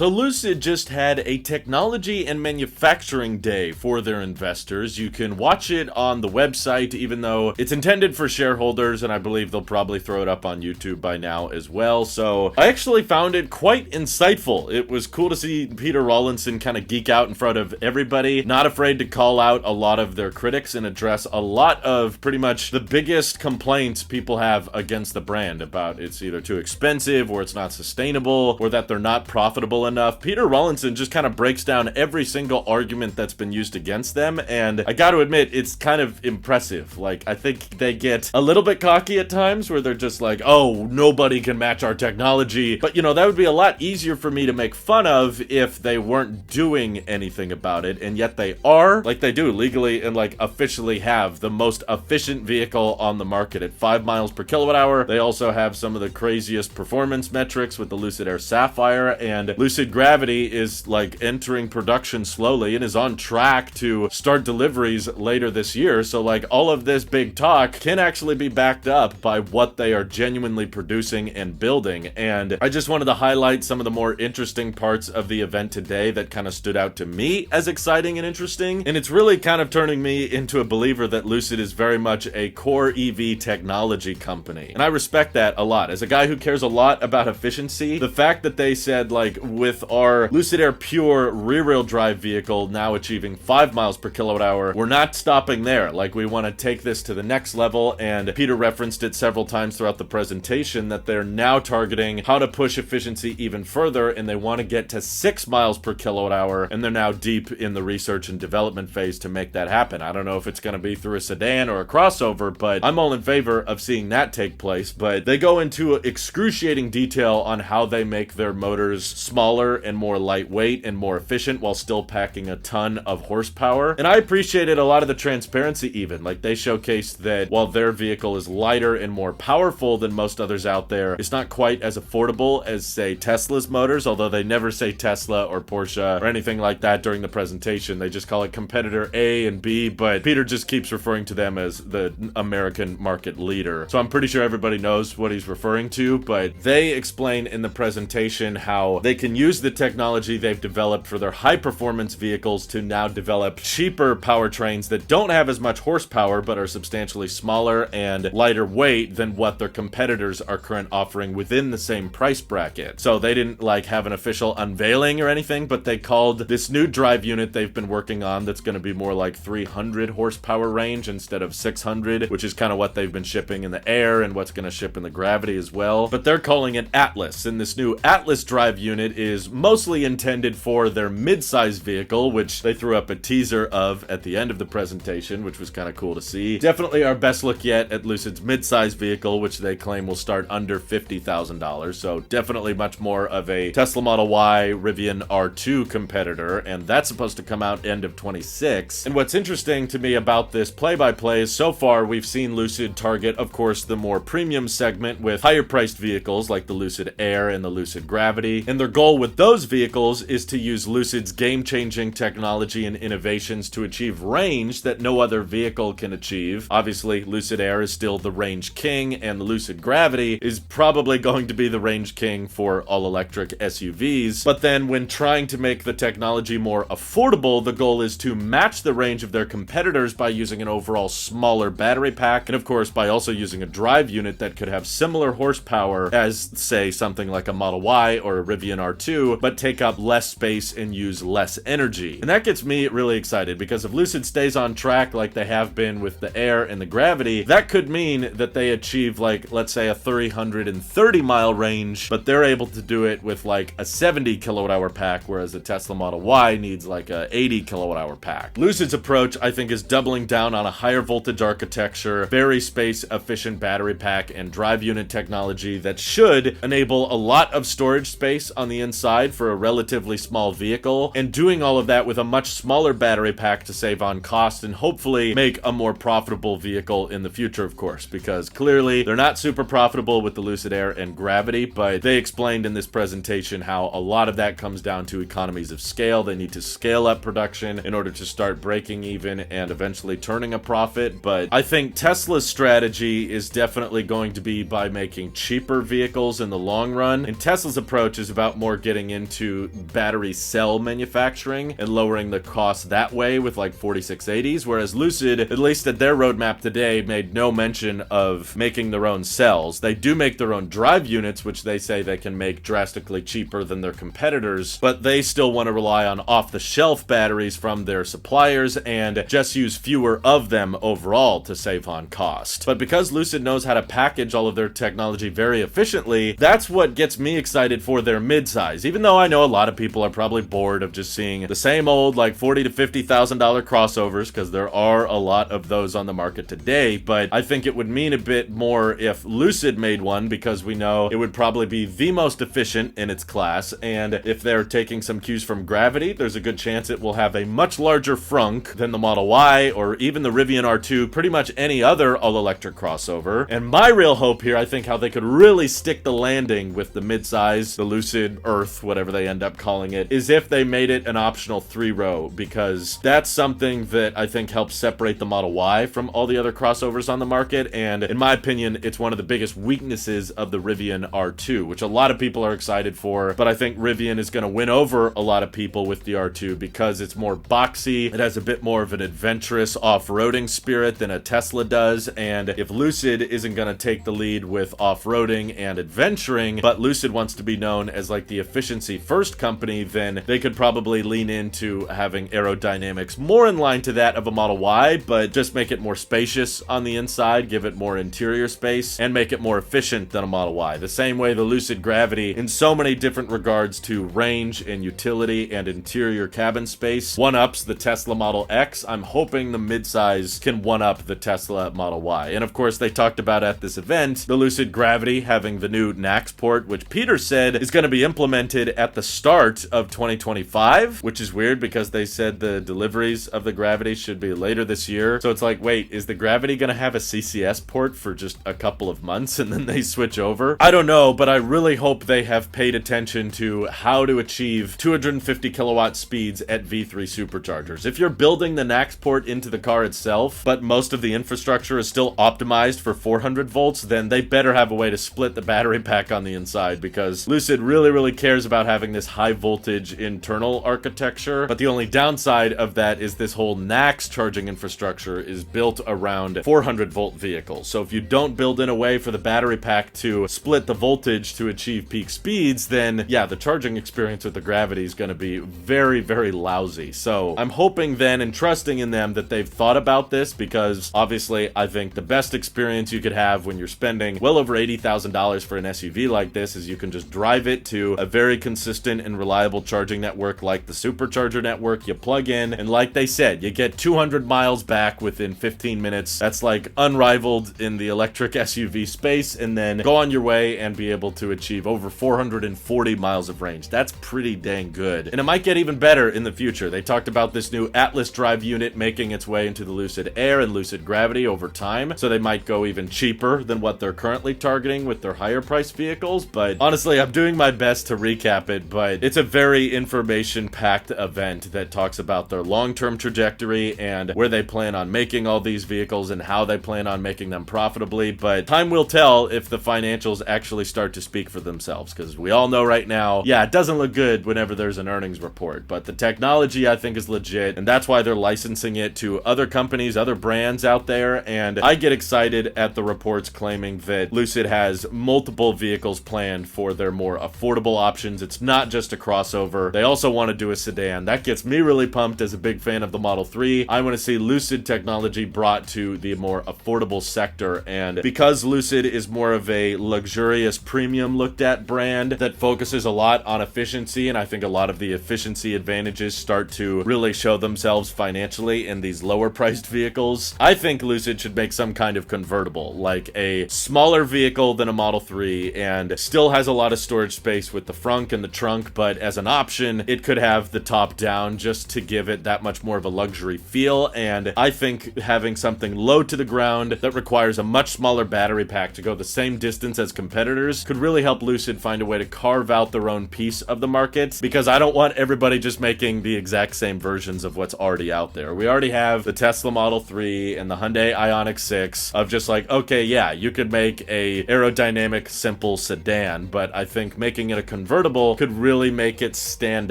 So Lucid just had a technology and manufacturing day for their investors. You can watch it on the website, even though it's intended for shareholders, and I believe they'll probably throw it up on YouTube by now as well. So I actually found it quite insightful. It was cool to see Peter Rawlinson kind of geek out in front of everybody, not afraid to call out a lot of their critics and address a lot of pretty much the biggest complaints people have against the brand about it's either too expensive or it's not sustainable or that they're not profitable enough. Peter Rawlinson just kind of breaks down every single argument that's been used against them, and I got to admit, it's kind of impressive. Like, I think they get a little bit cocky at times where they're just like, oh, nobody can match our technology. But, you know, that would be a lot easier for me to make fun of if they weren't doing anything about it, and yet they are, like they do legally and like officially have the most efficient vehicle on the market at 5 miles per kilowatt hour. They also have some of the craziest performance metrics with the Lucid Air Sapphire, and Lucid Gravity is like entering production slowly and is on track to start deliveries later this year. So like all of this big talk can actually be backed up by what they are genuinely producing and building. And I just wanted to highlight some of the more interesting parts of the event today that kind of stood out to me as exciting and interesting. And it's really kind of turning me into a believer that Lucid is very much a core EV technology company. And I respect that a lot. As a guy who cares a lot about efficiency, the fact that they said, like, with our Lucid Air Pure rear-wheel drive vehicle now achieving 5 miles per kilowatt hour, we're not stopping there. Like, we want to take this to the next level, and Peter referenced it several times throughout the presentation that they're now targeting how to push efficiency even further, and they want to get to 6 miles per kilowatt hour, and they're now deep in the research and development phase to make that happen. I don't know if it's going to be through a sedan or a crossover, but I'm all in favor of seeing that take place. But they go into excruciating detail on how they make their motors smaller and more lightweight and more efficient while still packing a ton of horsepower. And I appreciated a lot of the transparency even. Like, they showcased that while their vehicle is lighter and more powerful than most others out there, it's not quite as affordable as, say, Tesla's motors, although they never say Tesla or Porsche or anything like that during the presentation. They just call it competitor A and B, but Peter just keeps referring to them as the American market leader. So I'm pretty sure everybody knows what he's referring to, but they explain in the presentation how they can use the technology they've developed for their high-performance vehicles to now develop cheaper powertrains that don't have as much horsepower but are substantially smaller and lighter weight than what their competitors are currently offering within the same price bracket. So they didn't like have an official unveiling or anything, but they called this new drive unit they've been working on that's going to be more like 300 horsepower range instead of 600, which is kind of what they've been shipping in the Air and what's going to ship in the Gravity as well. But they're calling it Atlas, and this new Atlas drive unit is mostly intended for their midsize vehicle, which they threw up a teaser of at the end of the presentation, which was kind of cool to see. Definitely our best look yet at Lucid's midsize vehicle, which they claim will start under $50,000. So definitely much more of a Tesla Model Y Rivian R2 competitor, and that's supposed to come out end of 26. And what's interesting to me about this play-by-play is so far we've seen Lucid target, of course, the more premium segment with higher priced vehicles like the Lucid Air and the Lucid Gravity. And their goal with those vehicles is to use Lucid's game-changing technology and innovations to achieve range that no other vehicle can achieve. Obviously, Lucid Air is still the range king, and the Lucid Gravity is probably going to be the range king for all-electric SUVs. But then when trying to make the technology more affordable, the goal is to match the range of their competitors by using an overall smaller battery pack, and of course by also using a drive unit that could have similar horsepower as, say, something like a Model Y or a Rivian R2, but take up less space and use less energy. And that gets me really excited, because if Lucid stays on track like they have been with the Air and the Gravity, that could mean that they achieve, like, let's say a 330 mile range, but they're able to do it with like a 70 kilowatt hour pack, whereas the Tesla Model Y needs like a 80 kilowatt hour pack. Lucid's approach, I think, is doubling down on a higher voltage architecture, very space efficient battery pack and drive unit technology that should enable a lot of storage space on the inside for a relatively small vehicle, and doing all of that with a much smaller battery pack to save on cost and hopefully make a more profitable vehicle in the future, of course, because clearly they're not super profitable with the Lucid Air and Gravity, but they explained in this presentation how a lot of that comes down to economies of scale. They need to scale up production in order to start breaking even and eventually turning a profit. But I think Tesla's strategy is definitely going to be by making cheaper vehicles in the long run, and Tesla's approach is about more getting into battery cell manufacturing and lowering the cost that way with like 4680s, whereas Lucid, at least at their roadmap today, made no mention of making their own cells. They do make their own drive units, which they say they can make drastically cheaper than their competitors, but they still want to rely on off-the-shelf batteries from their suppliers and just use fewer of them overall to save on cost. But because Lucid knows how to package all of their technology very efficiently, that's what gets me excited for their midsize. Even though I know a lot of people are probably bored of just seeing the same old like $40,000 to $50,000 crossovers, because there are a lot of those on the market today, but I think it would mean a bit more if Lucid made one, because we know it would probably be the most efficient in its class, and if they're taking some cues from Gravity, there's a good chance it will have a much larger frunk than the Model Y or even the Rivian R2, pretty much any other all-electric crossover. And my real hope here, I think how they could really stick the landing with the midsize, the Lucid Earth, whatever they end up calling it, is if they made it an optional 3-row, because that's something that I think helps separate the Model Y from all the other crossovers on the market, and in my opinion, it's one of the biggest weaknesses of the Rivian R2, which a lot of people are excited for, but I think Rivian is going to win over a lot of people with the R2 because it's more boxy, it has a bit more of an adventurous off-roading spirit than a Tesla does, and if Lucid isn't going to take the lead with off-roading and adventuring, but Lucid wants to be known as like the efficiency first company, then they could probably lean into having aerodynamics more in line to that of a Model Y, but just make it more spacious on the inside, give it more interior space, and make it more efficient than a Model Y. The same way the Lucid Gravity, in so many different regards to range and utility and interior cabin space, one-ups the Tesla Model X. I'm hoping the midsize can one-up the Tesla Model Y. And of course, they talked about at this event, the Lucid Gravity having the new NACS port, which Peter said is going to be implemented at the start of 2025, which is weird because they said the deliveries of the Gravity should be later this year. So it's like, wait, is the Gravity going to have a CCS port for just a couple of months and then they switch over? I don't know, but I really hope they have paid attention to how to achieve 250 kilowatt speeds at V3 superchargers. If you're building the NACS port into the car itself, but most of the infrastructure is still optimized for 400 volts, then they better have a way to split the battery pack on the inside, because Lucid really cares about having this high voltage internal architecture. But the only downside of that is this whole NACS charging infrastructure is built around 400 volt vehicles. So if you don't build in a way for the battery pack to split the voltage to achieve peak speeds, then yeah, the charging experience with the Gravity is going to be very lousy. So I'm hoping then and trusting in them that they've thought about this, because obviously I think the best experience you could have when you're spending well over $80,000 for an SUV like this is you can just drive it to a very consistent and reliable charging network like the supercharger network. You plug in, and like they said, you get 200 miles back within 15 minutes. That's like unrivaled in the electric SUV space, and then go on your way and be able to achieve over 440 miles of range. That's pretty dang good. And it might get even better in the future. They talked about this new Atlas drive unit making its way into the Lucid Air and Lucid Gravity over time, so they might go even cheaper than what they're currently targeting with their higher priced vehicles. But honestly, I'm doing my best to recap it, but it's a very information-packed event that talks about their long-term trajectory and where they plan on making all these vehicles and how they plan on making them profitably. But time will tell if the financials actually start to speak for themselves, because we all know right now, yeah, it doesn't look good whenever there's an earnings report, but the technology I think is legit, and that's why they're licensing it to other companies, other brands out there. And I get excited at the reports claiming that Lucid has multiple vehicles planned for their more affordable options. It's not just a crossover. They also want to do a sedan. That gets me really pumped as a big fan of the Model 3. I want to see Lucid technology brought to the more affordable sector, and because Lucid is more of a luxurious premium looked at brand that focuses a lot on efficiency, and I think a lot of the efficiency advantages start to really show themselves financially in these lower priced vehicles, I think Lucid should make some kind of convertible, like a smaller vehicle than a Model 3 and still has a lot of storage space with the frunk and the trunk, but as an option, it could have the top down just to give it that much more of a luxury feel. And I think having something low to the ground that requires a much smaller battery pack to go the same distance as competitors could really help Lucid find a way to carve out their own piece of the market, because I don't want everybody just making the exact same versions of what's already out there. We already have the Tesla Model 3 and the Hyundai Ioniq 6 of just like, okay, yeah, you could make a aerodynamic, simple sedan, but I think making it a convertible could really make it stand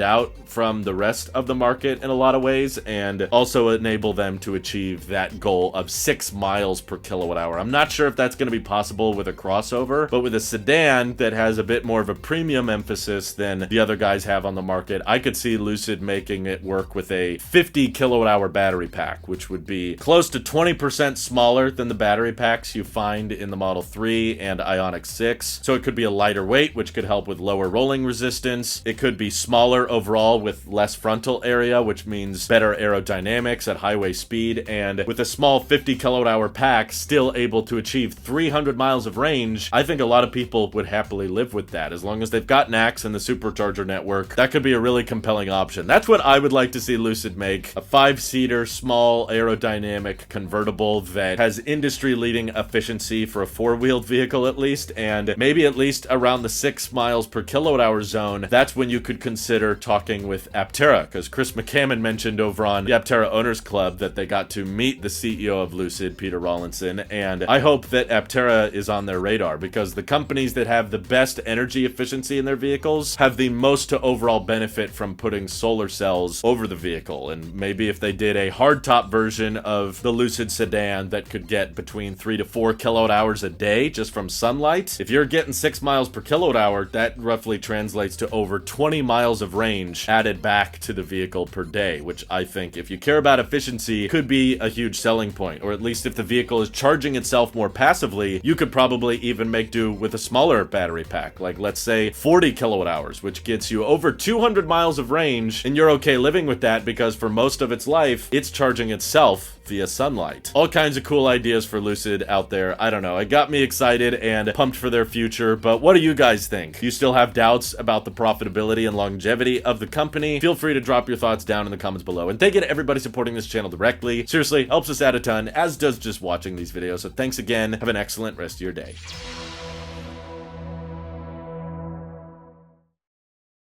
out from the rest of the market in a lot of ways, and also enable them to achieve that goal of 6 miles per kilowatt hour. I'm not sure if that's going to be possible with a crossover, but with a sedan that has a bit more of a premium emphasis than the other guys have on the market, I could see Lucid making it work with a 50 kilowatt hour battery pack, which would be close to 20% smaller than the battery packs you find in the Model 3 and Ioniq 6. So it could be a lighter weight, which could help with lower rolling resistance. It could be smaller overall with less frontal area, which means better aerodynamics at highway speed, and with a small 50 kilowatt hour pack still able to achieve 300 miles of range. I think a lot of people would happily live with that as long as they've got NACS and the supercharger network. That could be a really compelling option. That's what I would like to see Lucid make: a 5-seater small aerodynamic convertible that has industry-leading efficiency for a 4-wheeled vehicle at least, and maybe at least around the 6 miles per kilowatt hour zone. That's when you could consider talking with Aptera, because Chris McCammon mentioned over on the Aptera Owners Club that they got to meet the CEO of Lucid, Peter Rawlinson, and I hope that Aptera is on their radar, because the companies that have the best energy efficiency in their vehicles have the most to overall benefit from putting solar cells over the vehicle. And maybe if they did a hardtop version of the Lucid sedan that could get between 3 to 4 kilowatt hours a day just from sunlight, if you're getting 6 miles per kilowatt hour, that roughly translates to over 20 miles of range added back to the vehicle per day, which I think, if you care about efficiency, could be a huge selling point. Or at least if the vehicle is charging itself more passively, you could probably even make do with a smaller battery pack, like let's say 40 kilowatt hours, which gets you over 200 miles of range, and you're okay living with that because for most of its life, it's charging itself via sunlight. All kinds of cool ideas for Lucid out there. I don't know. It got me excited and pumped for their future, but what do you guys think? Do you still have doubts about the profitability and longevity of the company? Feel free to drop your thoughts down in the comments below. And thank you to everybody supporting this channel directly. Seriously, helps us out a ton, as does just watching these videos. So thanks again. Have an excellent rest of your day.